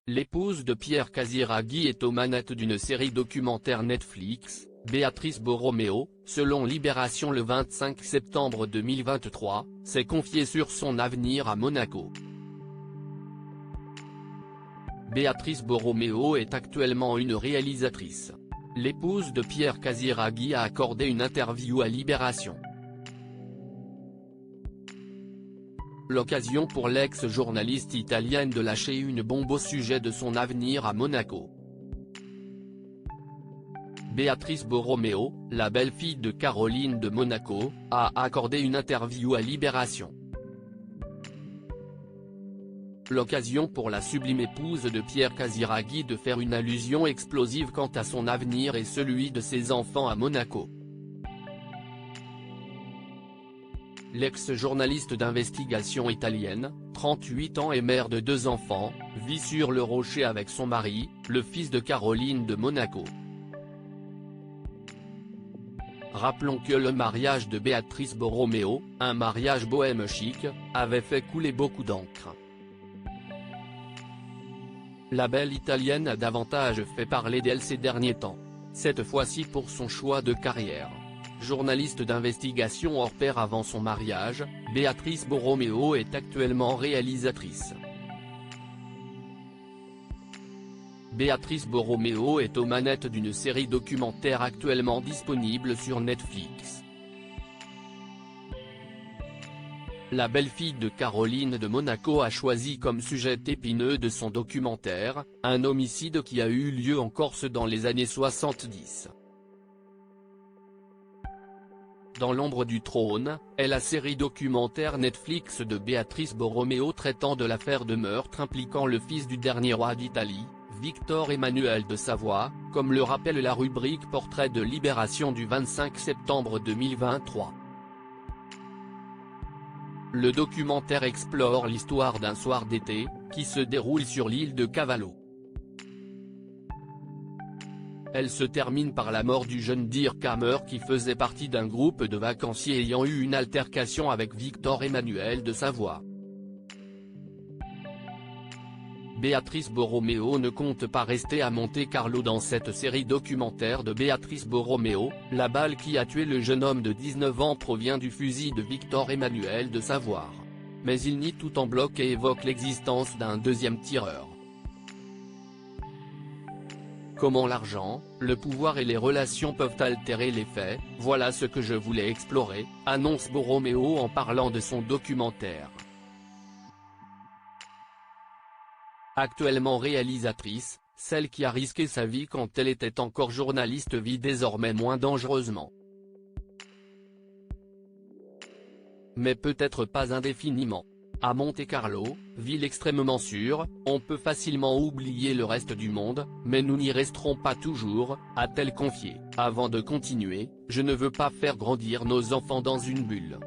L'épouse de Pierre Casiraghi est aux manettes d'une série documentaire Netflix, Béatrice Borromeo, selon Libération le 25 septembre 2023, s'est confiée sur son avenir à Monaco. Béatrice Borromeo est actuellement une réalisatrice. L'épouse de Pierre Casiraghi a accordé une interview à Libération. L'occasion pour l'ex-journaliste italienne de lâcher une bombe au sujet de son avenir à Monaco. Béatrice Borromeo, la belle-fille de Caroline de Monaco, a accordé une interview à Libération. L'occasion pour la sublime épouse de Pierre Casiraghi de faire une allusion explosive quant à son avenir et celui de ses enfants à Monaco. L'ex-journaliste d'investigation italienne, 38 ans et mère de 2 enfants, vit sur le Rocher avec son mari, le fils de Caroline de Monaco. Rappelons que le mariage de Béatrice Borromeo, un mariage bohème chic, avait fait couler beaucoup d'encre. La belle italienne a davantage fait parler d'elle ces derniers temps, cette fois-ci pour son choix de carrière. Journaliste d'investigation hors pair avant son mariage, Béatrice Borromeo est actuellement réalisatrice. Béatrice Borromeo est aux manettes d'une série documentaire actuellement disponible sur Netflix. La belle-fille de Caroline de Monaco a choisi comme sujet épineux de son documentaire, un homicide qui a eu lieu en Corse dans les années 70. Dans l'ombre du trône, est la série documentaire Netflix de Béatrice Borromeo traitant de l'affaire de meurtre impliquant le fils du dernier roi d'Italie, Victor Emmanuel de Savoie, comme le rappelle la rubrique Portrait de Libération du 25 septembre 2023. Le documentaire explore l'histoire d'un soir d'été, qui se déroule sur l'île de Cavallo. Elle se termine par la mort du jeune Dirk Hammer qui faisait partie d'un groupe de vacanciers ayant eu une altercation avec Victor Emmanuel de Savoie. Béatrice Borromeo ne compte pas rester à Monte-Carlo dans cette série documentaire de Béatrice Borromeo, la balle qui a tué le jeune homme de 19 ans provient du fusil de Victor Emmanuel de Savoie. Mais il nie tout en bloc et évoque l'existence d'un deuxième tireur. Comment l'argent, le pouvoir et les relations peuvent altérer les faits, voilà ce que je voulais explorer, annonce Borromeo en parlant de son documentaire. Actuellement réalisatrice, celle qui a risqué sa vie quand elle était encore journaliste vit désormais moins dangereusement. Mais peut-être pas indéfiniment. À Monte-Carlo, ville extrêmement sûre, on peut facilement oublier le reste du monde, mais nous n'y resterons pas toujours, a-t-elle confié. Avant de continuer, je ne veux pas faire grandir nos enfants dans une bulle.